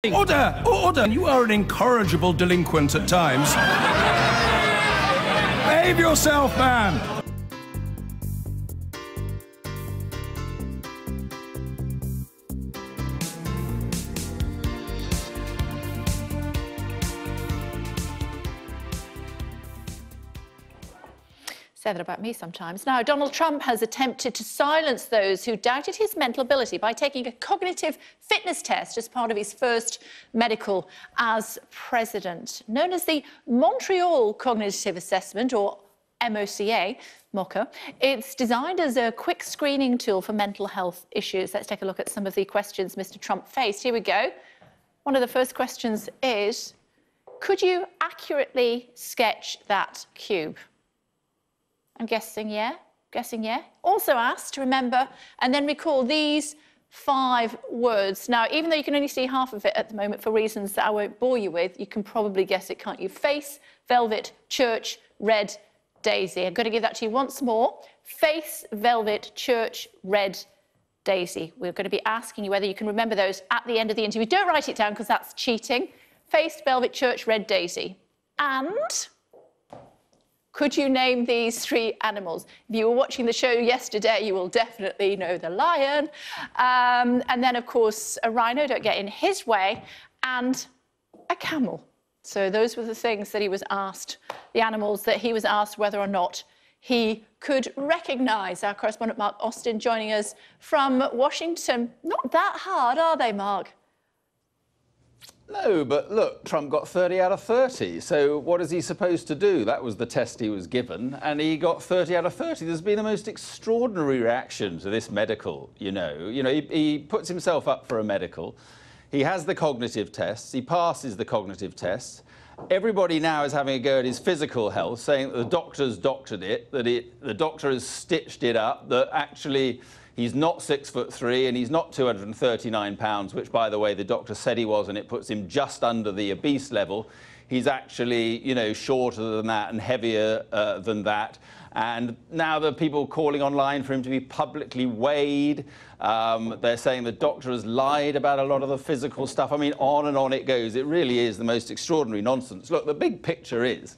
Order! Order! You are an incorrigible delinquent at times. Behave yourself, man! Say that about me sometimes. Now, Donald Trump has attempted to silence those who doubted his mental ability by taking a cognitive fitness test as part of his first medical as president. Known as the Montreal Cognitive Assessment, or MOCA, it's designed as a quick screening tool for mental health issues. Let's take a look at some of the questions Mr. Trump faced. Here we go. One of the first questions is, could you accurately sketch that cube? I'm guessing yeah. Also asked to remember and then recall these 5 words. Now, even though you can only see half of it at the moment for reasons that I won't bore you with, you can probably guess it, can't you? Face, velvet, church, red, daisy. I'm going to give that to you once more. Face, velvet, church, red, daisy. We're going to be asking you whether you can remember those at the end of the interview. Don't write it down because that's cheating. Face, velvet, church, red, daisy. And could you name these 3 animals? If you were watching the show yesterday, you will definitely know the lion. And then, of course, a rhino, don't get in his way, and a camel. So those were the things that he was asked, the animals that he was asked whether or not he could recognise. Our correspondent Mark Austin joining us from Washington. Not that hard, are they, Mark? No, but look, Trump got 30 out of 30. So what is he supposed to do? That was the test he was given, and he got 30 out of 30. There's been the most extraordinary reaction to this medical, you know. He puts himself up for a medical. He has the cognitive tests. He passes the cognitive tests. Everybody now is having a go at his physical health, saying that the doctor's doctored it, that the doctor has stitched it up, that actually he's not 6'3" and he's not 239 pounds, which, by the way, the doctor said he was, and it puts him just under the obese level. He's actually, you know, shorter than that and heavier than that. And now there are people calling online for him to be publicly weighed. They're saying the doctor has lied about a lot of the physical stuff. I mean, on it goes. It really is the most extraordinary nonsense. Look, the big picture is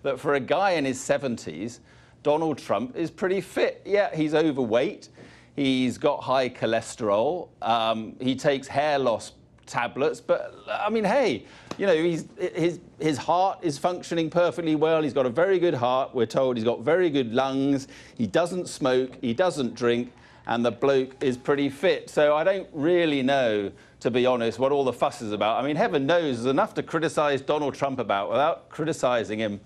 that for a guy in his 70s, Donald Trump is pretty fit. Yeah, he's overweight. He's got high cholesterol. He takes hair loss tablets. But, I mean, hey, you know, his heart is functioning perfectly well. He's got a very good heart, we're told. He's got very good lungs. He doesn't smoke. He doesn't drink. And the bloke is pretty fit. So I don't really know, to be honest, what all the fuss is about. I mean, heaven knows there's enough to criticise Donald Trump about without criticising him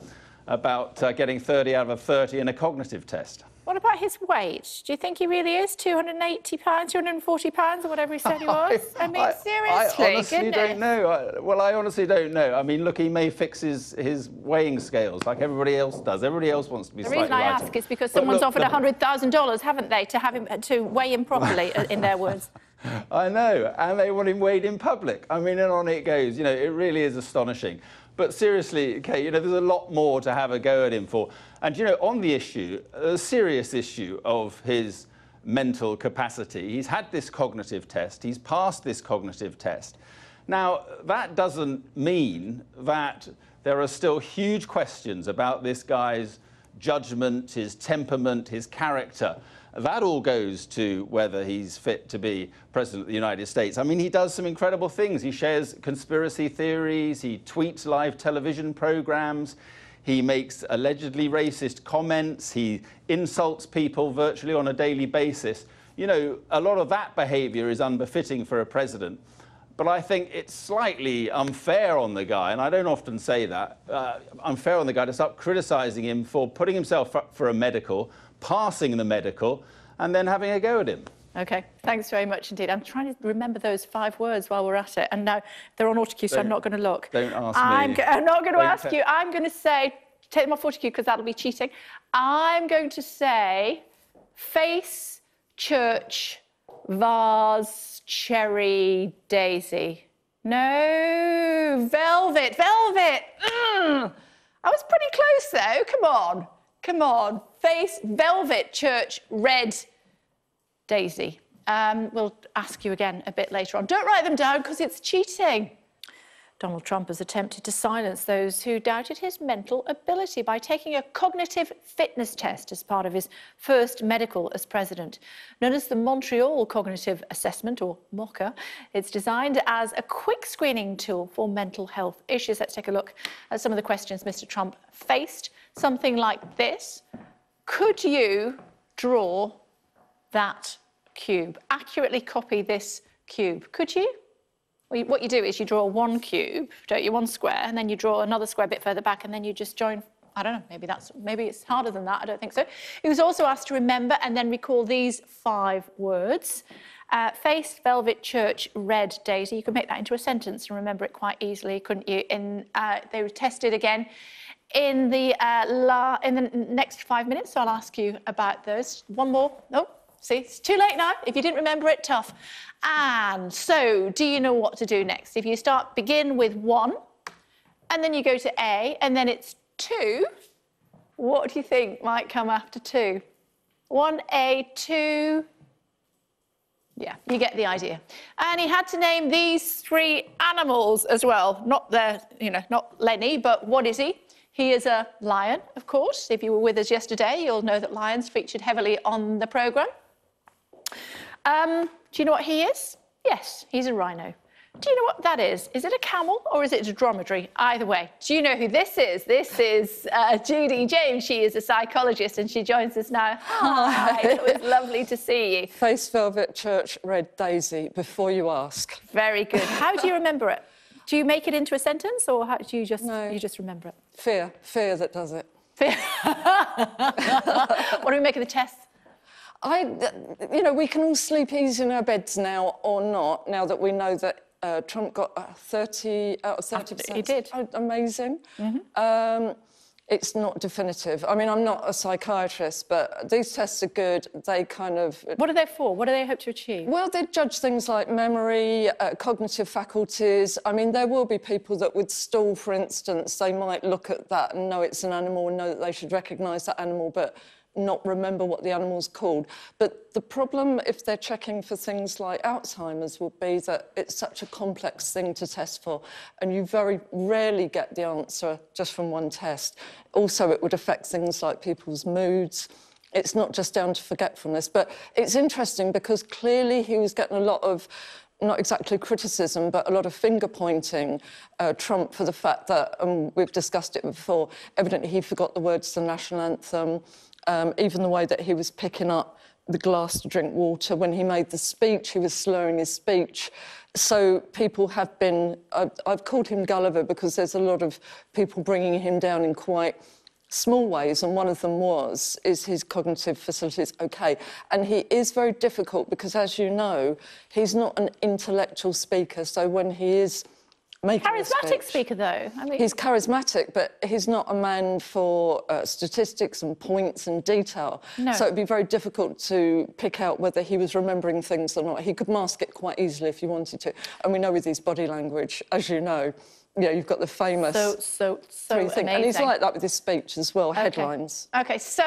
about getting 30 out of 30 in a cognitive test. What about his weight? Do you think he really is 280 pounds, 240 pounds, or whatever he said he was? I mean, seriously, I honestly don't know. Well, I honestly don't know. I mean, look, he may fix his weighing scales like everybody else does. Everybody else wants to be slightly lighter. The reason I ask is because someone's offered $100,000, haven't they, to have him to weigh him properly, in their words. I know, and they want him weighed in public. I mean, and on it goes. You know, it really is astonishing. But seriously, okay, you know, there's a lot more to have a go at him for. And, you know, on the issue, a serious issue of his mental capacity, he's had this cognitive test, he's passed this cognitive test. Now, that doesn't mean that there are still huge questions about this guy's judgment, his temperament, his character. That all goes to whether he's fit to be President of the United States. I mean, he does some incredible things. He shares conspiracy theories, he tweets live television programs, he makes allegedly racist comments, he insults people virtually on a daily basis. You know, a lot of that behaviour is unbefitting for a president. But I think it's slightly unfair on the guy, and I don't often say that, unfair on the guy to start criticising him for putting himself up for a medical, passing the medical, and then having a go at him. OK, thanks very much indeed. I'm trying to remember those 5 words while we're at it, and now they're on autocue, so I'm not going to look. Don't ask me. I'm not going to ask you. I'm going to say, take them off autocue because that'll be cheating. I'm going to say face, church, vase, cherry, daisy. No, velvet. I was pretty close though. Come on. Face, velvet, church, red, daisy. We'll ask you again a bit later on. Don't write them down because it's cheating. Donald Trump has attempted to silence those who doubted his mental ability by taking a cognitive fitness test as part of his first medical as president. Known as the Montreal Cognitive Assessment, or MOCA, it's designed as a quick screening tool for mental health issues. Let's take a look at some of the questions Mr. Trump faced. Something like this. Could you draw that cube? Accurately copy this cube. Could you? Well, what you do is you draw one cube, don't you, one square, and then you draw another square a bit further back, and then you just join. I don't know, maybe it's harder than that, I don't think so. He was also asked to remember and then recall these 5 words. Face, velvet, church, red, daisy. You could make that into a sentence and remember it quite easily, couldn't you? They were tested again in the next 5 minutes, so I'll ask you about those. One more. Oh, see, it's too late now. If you didn't remember it, tough. And so, do you know what to do next? If you begin with 1, and then you go to A, and then it's 2, what do you think might come after 2? 1A, 2... Yeah, you get the idea. And he had to name these 3 animals as well. Not not Lenny, but what is he? He is a lion, of course. If you were with us yesterday, you'll know that lions featured heavily on the programme. Do you know what he is? Yes, he's a rhino. Do you know what that is? Is it a camel or is it a dromedary? Either way. Do you know who this is? This is Judy James. She is a psychologist and she joins us now. Hi, it was lovely to see you. Face, velvet, church, red, daisy, before you ask. Very good. How do you remember it? Do you make it into a sentence or how do you just, you just remember it? Fear that does it. Fear. What do we make of the tests? We can all sleep easy in our beds now or not, now that we know that Trump got 30 out of 30%. He did. Oh, amazing. Mm-hmm. It's not definitive. I mean, I'm not a psychiatrist, but these tests are good. They kind of... What are they for? What do they hope to achieve? Well, they judge things like memory, cognitive faculties. I mean, there will be people that with stool, for instance, they might look at that and know it's an animal and know that they should recognise that animal, but not remember what the animal's called. But the problem, if they're checking for things like Alzheimer's, will be that it's such a complex thing to test for, and you very rarely get the answer just from one test. Also, it would affect things like people's moods. It's not just down to forgetfulness, but it's interesting because clearly he was getting a lot of, not exactly criticism, but a lot of finger-pointing, Trump, for the fact that, we've discussed it before, evidently he forgot the words to the national anthem, even the way that he was picking up the glass to drink water. When he made the speech, he was slurring his speech. So people have been... I've called him Gulliver because there's a lot of people bringing him down in quite small ways, and one of them is his cognitive facilities okay? And he is very difficult because, as you know, he's not an intellectual speaker, so when he is making charismatic speaker, though. I mean... He's charismatic, but he's not a man for statistics and points and detail. No. So it'd be very difficult to pick out whether he was remembering things or not. He could mask it quite easily if he wanted to. And we know with his body language, as you know, you've got the famous so three things. amazing. And he's like that with his speech as well, headlines. OK, so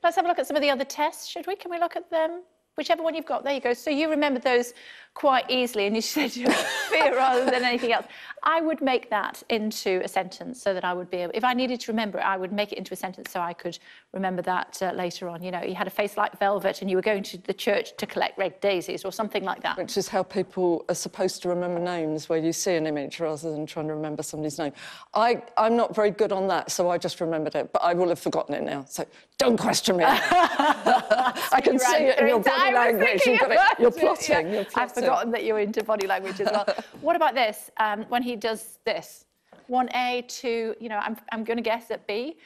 let's have a look at some of the other tests, should we? Can we look at them? Whichever one you've got, there you go. So you remember those quite easily, and you said you fear rather than anything else. I would make that into a sentence so that I would be able... If I needed to remember it, I would make it into a sentence so I could remember that later on. You know, you had a face like velvet and you were going to the church to collect red daisies or something like that. Which is how people are supposed to remember names, where you see an image rather than trying to remember somebody's name. I'm not very good on that, so I just remembered it, but I will have forgotten it now, so don't question me. I can see it in your body language. You're plotting, you're plotting. I've forgotten that you're into body language as well. What about this? When he does this, 1A, 2, you know, I'm going to guess at B.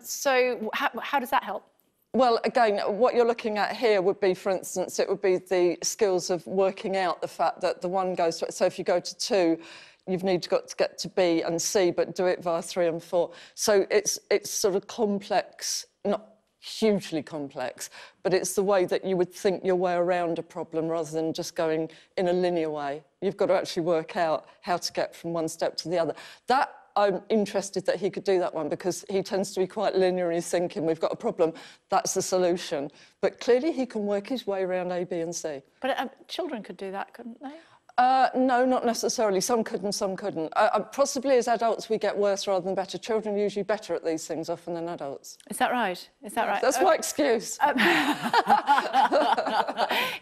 So how does that help? Well, again, what you're looking at here would be, for instance, it would be the skills of working out the fact that the 1 goes to... So if you go to 2, you've got to get to B and C, but do it via 3 and 4. So it's sort of complex, not hugely complex, but it's the way that you would think your way around a problem rather than just going in a linear way. You've got to actually work out how to get from one step to the other. That, I'm interested that he could do that one because he tends to be quite linear in his thinking. We've got a problem, that's the solution. But clearly he can work his way around A, B and C. But children could do that, couldn't they? No, not necessarily. Some could and some couldn't. Possibly as adults we get worse rather than better. Children are usually better at these things often than adults. Is that right? Is that right? That's my excuse.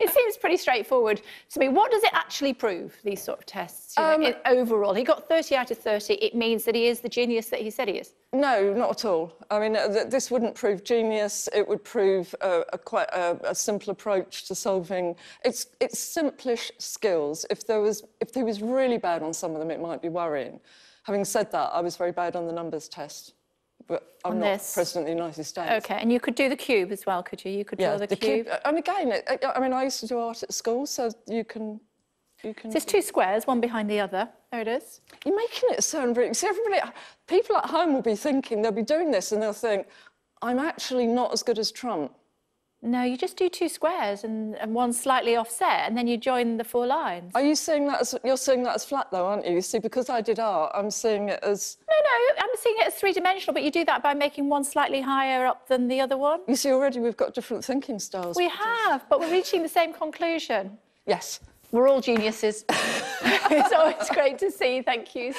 It seems pretty straightforward to me. What does it actually prove, these sort of tests, you know, overall? He got 30 out of 30. It means that he is the genius that he said he is. No, not at all. I mean, this wouldn't prove genius. It would prove quite a simple approach to solving. It's simplish skills. If he was really bad on some of them, it might be worrying. Having said that, I was very bad on the numbers test. But I'm not President of the United States. OK, and you could do the cube as well, could you? You could draw the cube. And again, I mean, I used to do art at school, so you can... So there's two squares, one behind the other. There it is. You're making it sound really... See, people at home will be thinking, they'll be doing this and they'll think, I'm actually not as good as Trump. No, you just do two squares and one slightly offset, and then you join the four lines. Are you seeing that as... You're seeing that as flat, though, aren't you? You see, because I did art, I'm seeing it as... No, I'm seeing it as three-dimensional, but you do that by making one slightly higher up than the other one. You see, already we've got different thinking styles. We have, but we're reaching the same conclusion. Yes. We're all geniuses. It's always great to see. Thank you.